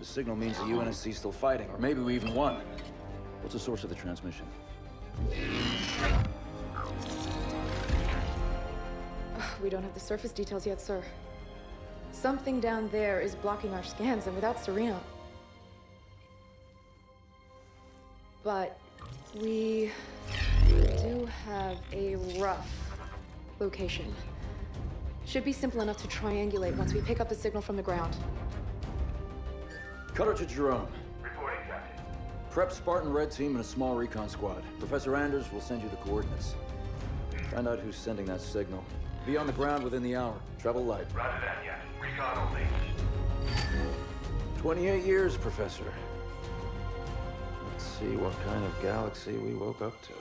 signal means the UNSC's still fighting, or maybe we even won. What's the source of the transmission? We don't have the surface details yet, sir. Something down there is blocking our scans, and without Serena... But we do have a rough location. Should be simple enough to triangulate once we pick up the signal from the ground. Cut her to Jerome. Reporting, Captain. Prep Spartan Red Team and a small recon squad. Professor Anders will send you the coordinates. Find out who's sending that signal. Be on the ground within the hour. Travel light. Roger that, yes. Recon only. 28 years, Professor. Let's see what kind of galaxy we woke up to.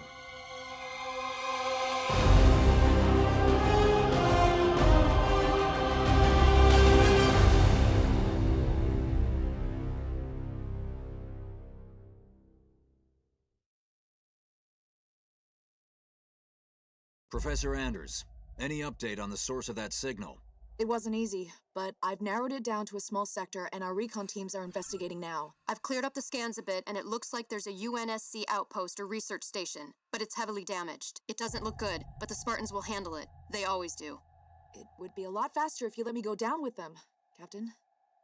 Professor Anders, any update on the source of that signal? It wasn't easy, but I've narrowed it down to a small sector and our recon teams are investigating now. I've cleared up the scans a bit and it looks like there's a UNSC outpost or research station, but it's heavily damaged. It doesn't look good, but the Spartans will handle it. They always do. It would be a lot faster if you let me go down with them, Captain.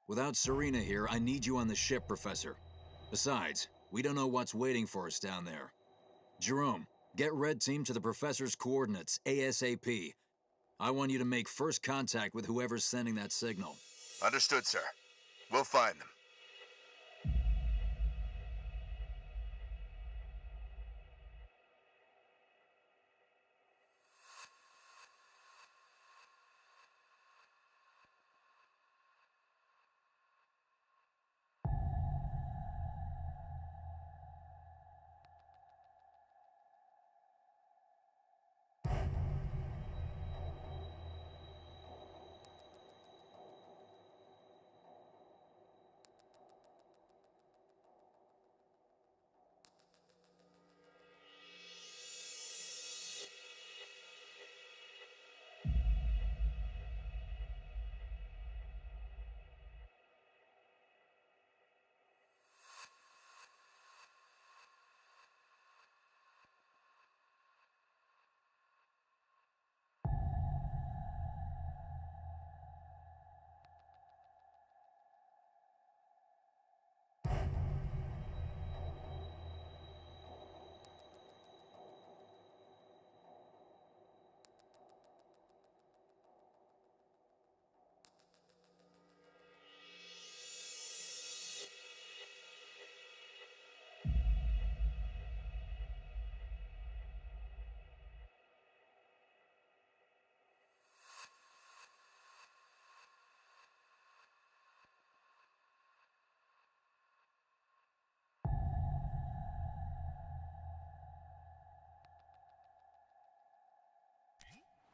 Without Serena here, I need you on the ship, Professor. Besides, we don't know what's waiting for us down there. Jerome, get Red Team to the Professor's coordinates, ASAP. I want you to make first contact with whoever's sending that signal. Understood, sir. We'll find them.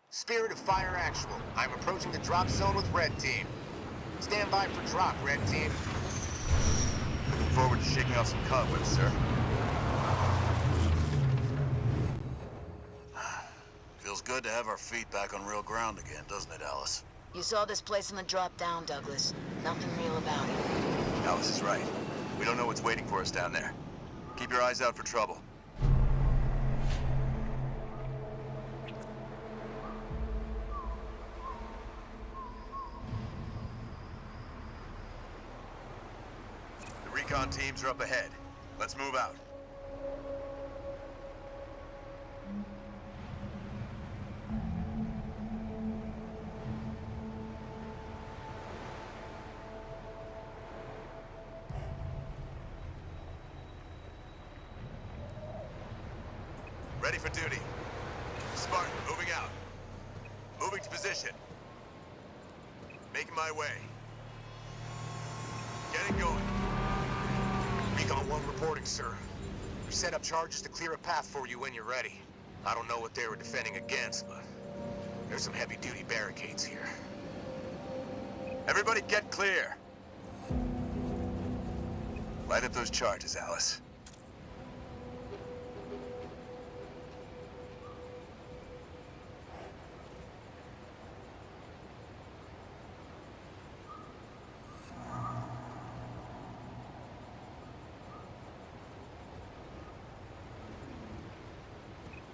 Spirit of Fire Actual. I'm approaching the drop zone with Red Team. Stand by for drop, Red Team. Looking forward to shaking off some cobwebs, sir. Feels good to have our feet back on real ground again, doesn't it, Alice? You saw this place on the drop down, Douglas. Nothing real about it. Alice is right. We don't know what's waiting for us down there. Keep your eyes out for trouble. The recon teams are up ahead. Let's move out. Ready for duty. Spartan, moving out. Moving to position. Making my way. Getting going. Recon 1 reporting, sir. We set up charges to clear a path for you when you're ready. I don't know what they were defending against, but there's some heavy-duty barricades here. Everybody get clear. Light up those charges, Alice.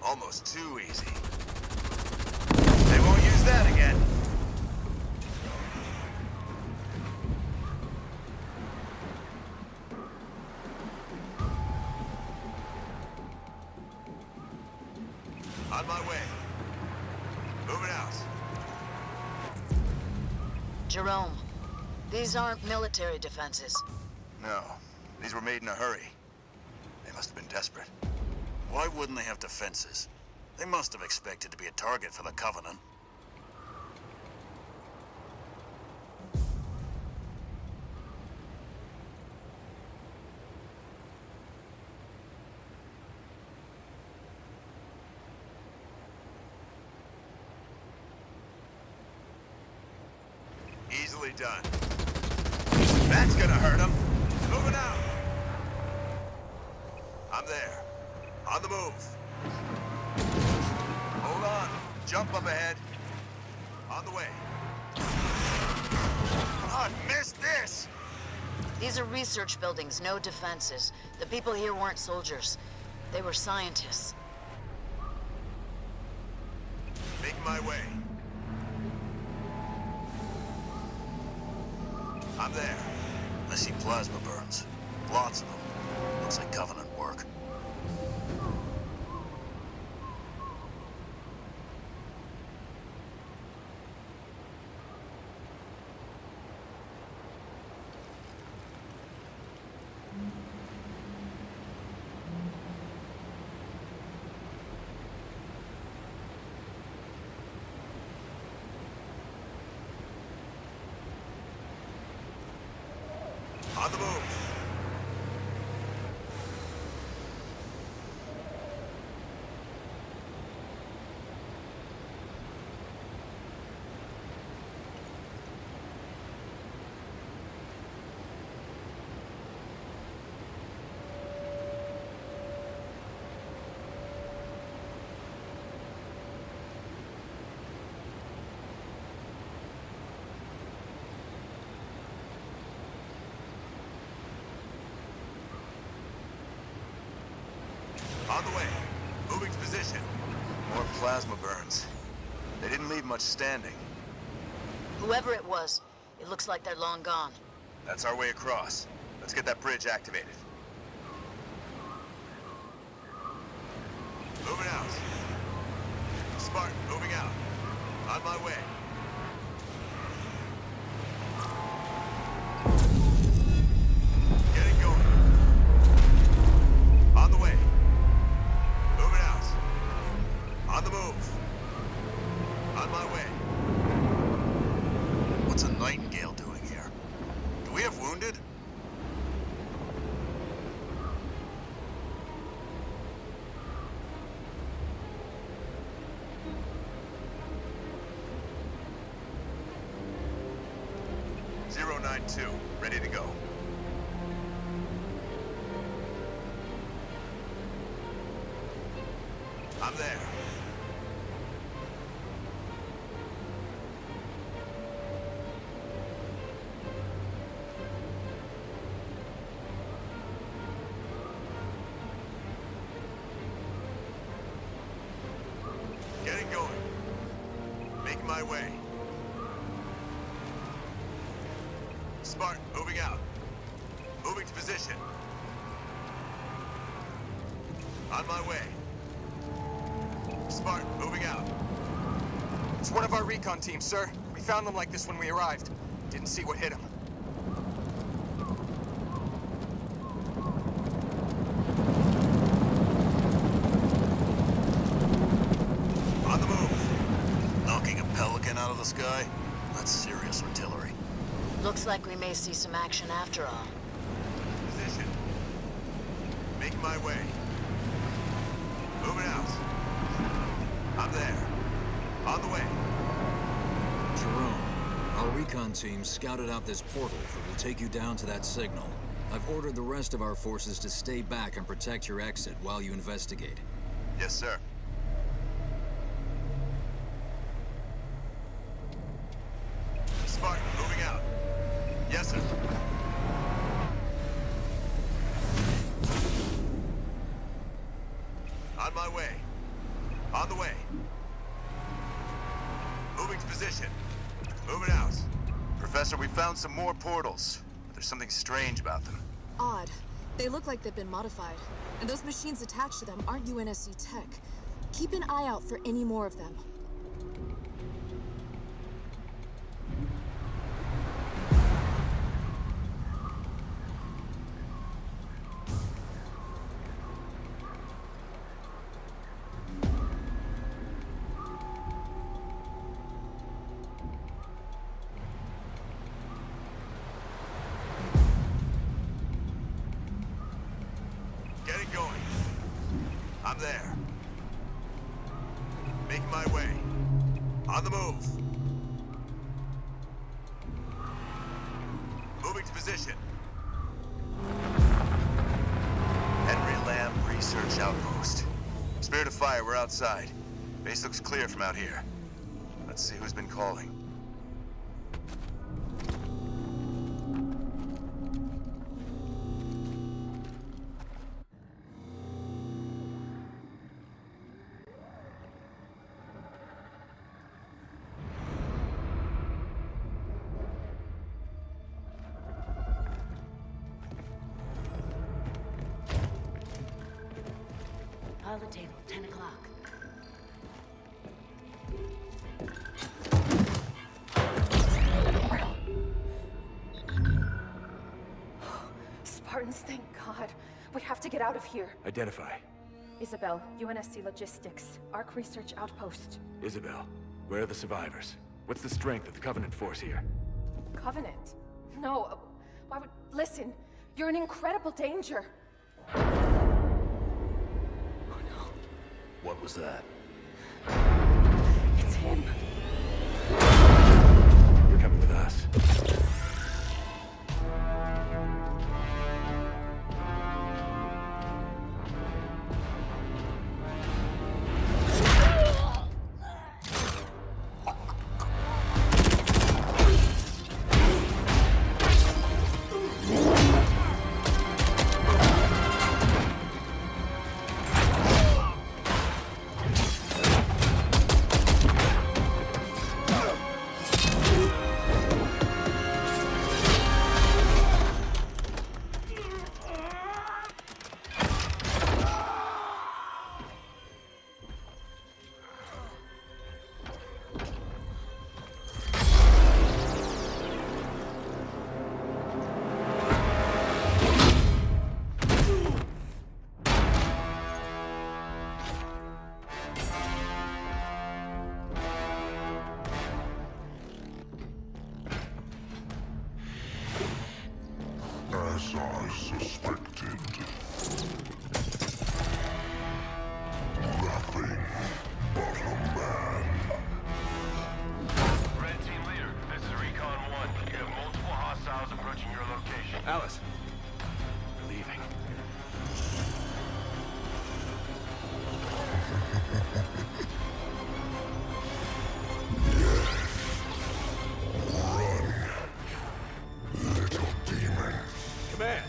Almost too easy. They won't use that again. On my way. Moving out. Jerome, these aren't military defenses. No, these were made in a hurry. They must have been desperate. Why wouldn't they have defenses? They must have expected to be a target for the Covenant. Easily done. That's gonna hurt him. Moving out. I'm there. On the move. Hold on. Jump up ahead. On the way. God, missed this! These are research buildings, no defenses. The people here weren't soldiers. They were scientists. Making my way. I'm there. I see plasma burns. Lots of them. Looks like Covenant work. On the move. On the way. Moving to position. More plasma burns. They didn't leave much standing. Whoever it was, it looks like they're long gone. That's our way across. Let's get that bridge activated. Moving out. Spartan, moving out. On my way. Getting going. On the way. Moving out. On the move. On my way. What's a Nightingale doing here? Do we have wounded? "092, ready to go." I'm there. Getting going. Making my way. Spartan, moving out. Moving to position. On my way. Spartan, moving out. It's one of our recon teams, sir. We found them like this when we arrived. Didn't see what hit them. On the move. Knocking a Pelican out of the sky? That's serious artillery. Looks like we may see some action after all. Position. Making my way. Moving out. I'm there. On the way. Jerome, our recon team scouted out this portal that will take you down to that signal. I've ordered the rest of our forces to stay back and protect your exit while you investigate. Yes, sir. Spartan, moving out. Yes, sir. On my way. On the way. Moving to position. Moving out. Professor, we found some more portals, but there's something strange about them. Odd. They look like they've been modified. And those machines attached to them aren't UNSC tech. Keep an eye out for any more of them. Getting going. I'm there. Making my way. On the move. Moving to position. Henry Lamb Research Outpost. Spirit of Fire, we're outside. Base looks clear from out here. Let's see who's been calling. Pilot table, 10 o'clock. Spartans, thank God. We have to get out of here. Identify. Isabel, UNSC Logistics, Arc Research Outpost. Isabel, where are the survivors? What's the strength of the Covenant force here? Covenant? No, why would... Listen, you're in incredible danger. What was that? It's him. You're coming with us. As I suspected. Nothing but a man. Red Team Leader, this is Recon 1. You have multiple hostiles approaching your location. Alice. We're leaving. Little demon. Command,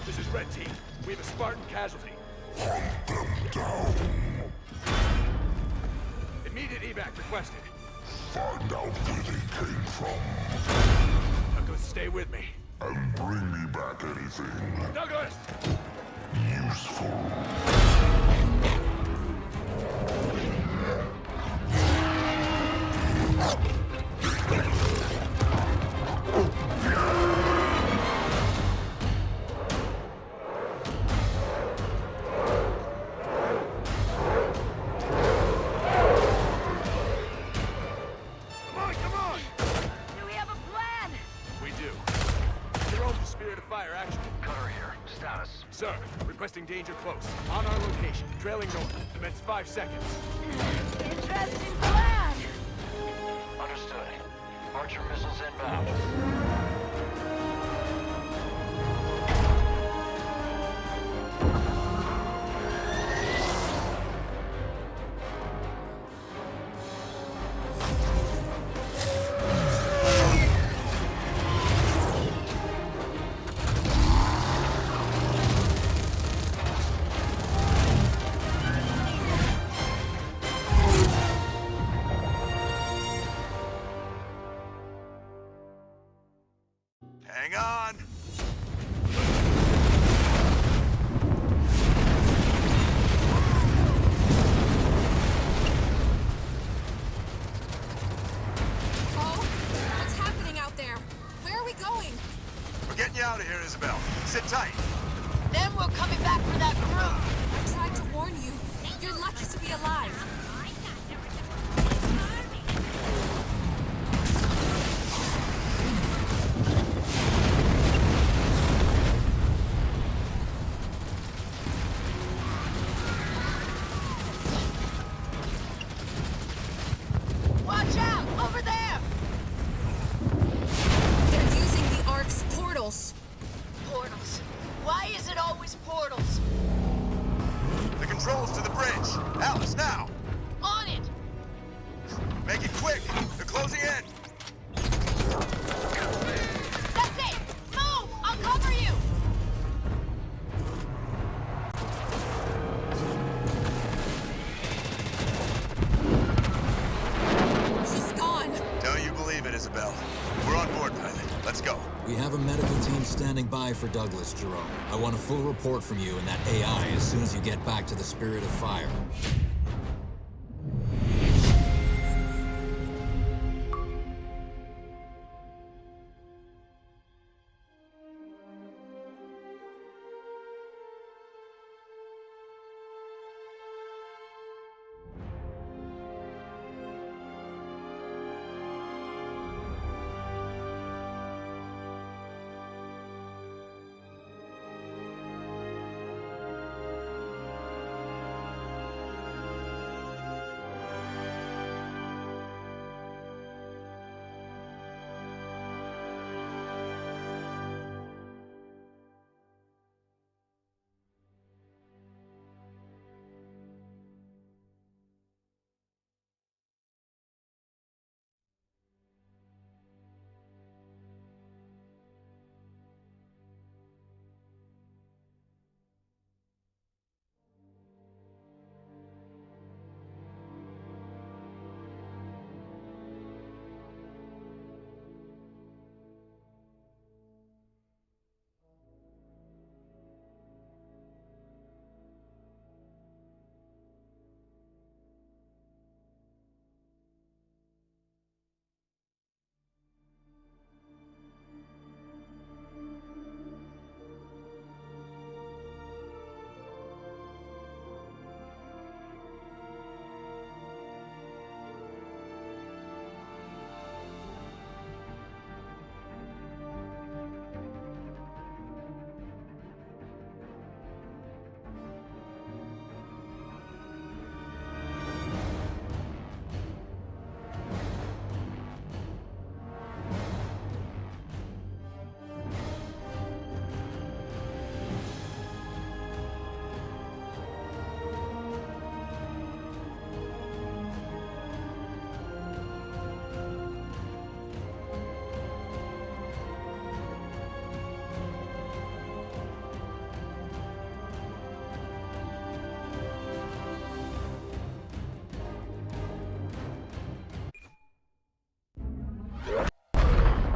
this is Red Team. We have a Spartan casualty. Hunt them down. Immediate evac requested. Find out where they came from. Douglas, stay with me. And bring me back anything Douglas! useful. Come on! Do we have a plan? We do. Jerome, the Spirit of Fire action. Cutter here. Status. Sir, requesting danger close. On our location, trailing north. Commence 5 seconds. Interesting plan. Understood. Archer missiles inbound. Oh, what's happening out there? Where are we going? We're getting you out of here, Isabel. Sit tight. Then we're coming back for that crew. I tried to warn you. You're lucky to be alive. Watch out! Over there! They're using the Ark's portals. Portals. Why is it always portals? The controls to the bridge. Alice, now! On it! Make it quick! They're closing in! That's it! Move! I'll cover you! She's gone. Don't you believe it, Isabel? We're on board, pilot. Let's go. We have a medical team standing by for Douglas, Jerome. I want a full report from you and that AI as soon as you get back to the Spirit of Fire.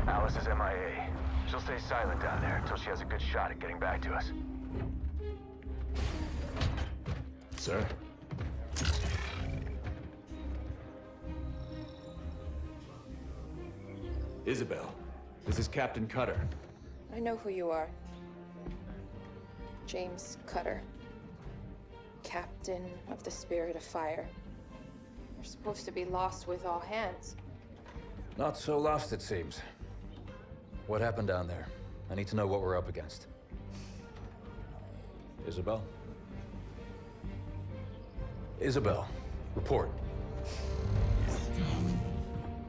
Alice is MIA. She'll stay silent down there until she has a good shot at getting back to us. Sir? Isabel, this is Captain Cutter. I know who you are. James Cutter. Captain of the Spirit of Fire. You're supposed to be lost with all hands. Not so lost, it seems. What happened down there? I need to know what we're up against. Isabel? Isabel, report.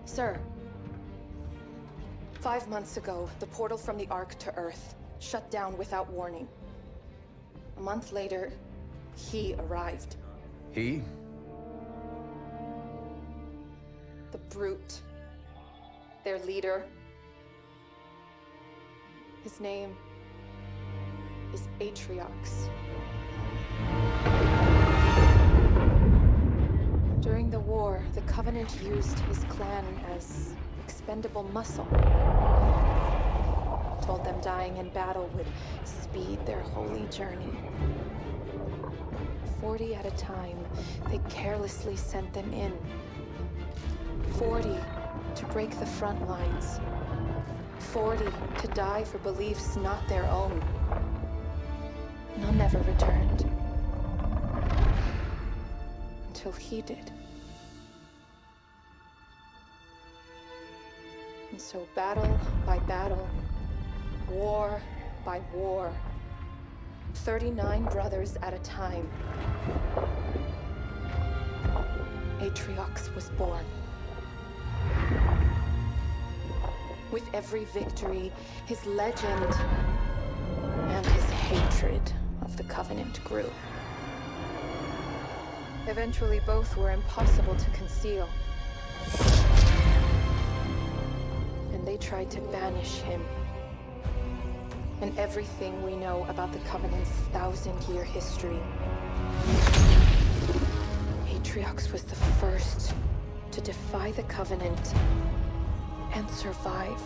Sir. 5 months ago, the portal from the Ark to Earth shut down without warning. A month later, he arrived. He? The Brute. Their leader. His name is Atriox. During the war, the Covenant used his clan as expendable muscle. told them dying in battle would speed their holy journey. 40 at a time, they carelessly sent them in. 40 to break the front lines. 40 to die for beliefs not their own. None ever returned. Until he did. And so battle by battle, war by war, 39 brothers at a time, Atriox was born. With every victory, his legend and his hatred of the Covenant grew. Eventually, both were impossible to conceal. And they tried to banish him. And everything we know about the Covenant's 1,000-year history. Atriox was the first to defy the Covenant and survive.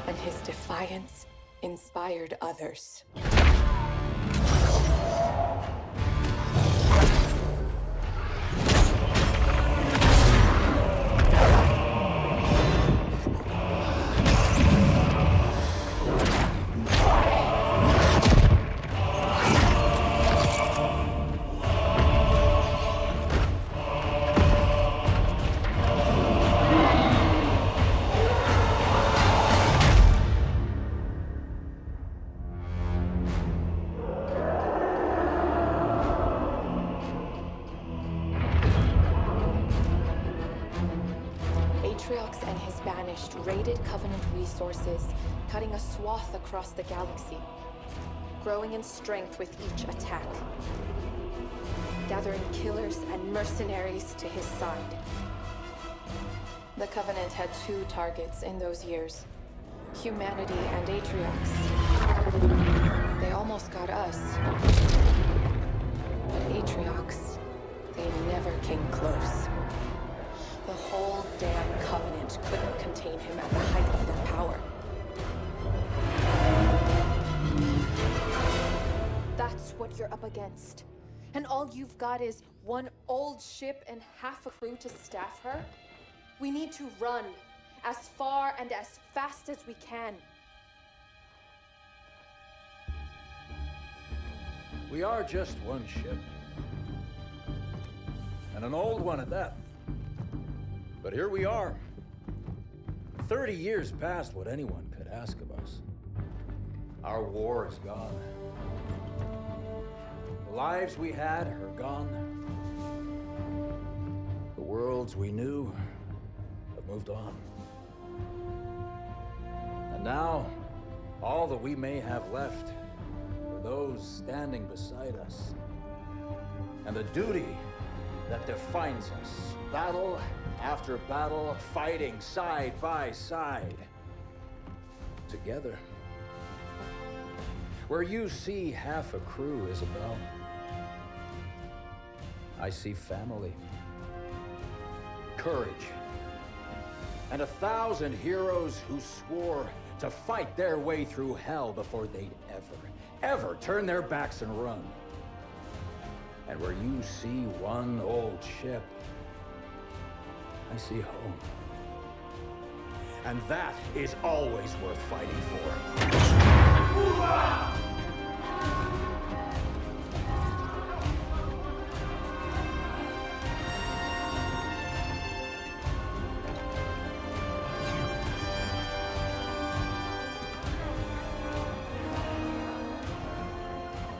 And his defiance inspired others. Atriox and his Banished raided Covenant resources, cutting a swath across the galaxy, growing in strength with each attack, gathering killers and mercenaries to his side. The Covenant had two targets in those years, humanity and Atriox. They almost got us, but Atriox, they never came close. The whole damn Covenant couldn't contain him at the height of their power. That's what you're up against. And all you've got is one old ship and half a crew to staff her? We need to run as far and as fast as we can. We are just one ship. And an old one at that. But here we are. 30 years past what anyone could ask of us. Our war is gone. The lives we had are gone. The worlds we knew have moved on. And now, all that we may have left are those standing beside us. And the duty that defines us. Battle after battle, fighting side by side. Together. Where you see half a crew, Isabel, I see family, courage, and 1,000 heroes who swore to fight their way through hell before they'd ever turn their backs and run. And where you see one old ship, I see home. And that is always worth fighting for.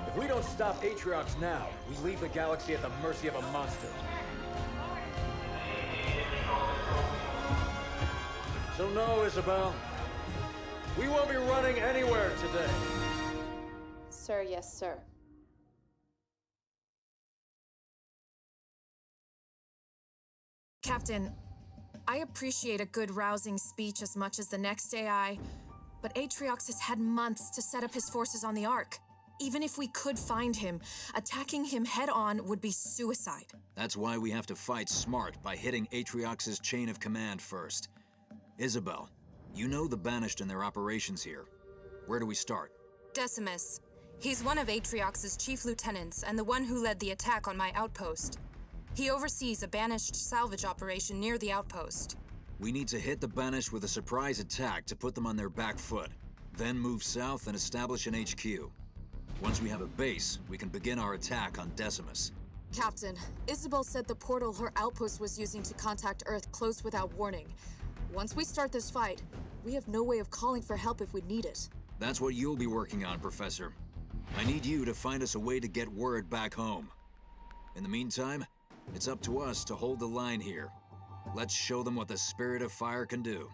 If we don't stop Atriox now, we leave the galaxy at the mercy of a monster. So no, Isabel. We won't be running anywhere today. Sir, yes, sir. Captain, I appreciate a good rousing speech as much as the next AI, but Atriox has had months to set up his forces on the Ark. Even if we could find him, attacking him head-on would be suicide. That's why we have to fight smart by hitting Atriox's chain of command first. Isabel, you know the Banished and their operations here. Where do we start? Decimus. He's one of Atriox's chief lieutenants and the one who led the attack on my outpost. He oversees a Banished salvage operation near the outpost. We need to hit the Banished with a surprise attack to put them on their back foot. Then move south and establish an HQ. Once we have a base, we can begin our attack on Decimus. Captain, Isabel said the portal her outpost was using to contact Earth closed without warning. Once we start this fight, we have no way of calling for help if we need it. That's what you'll be working on, Professor. I need you to find us a way to get word back home. In the meantime, it's up to us to hold the line here. Let's show them what the Spirit of Fire can do.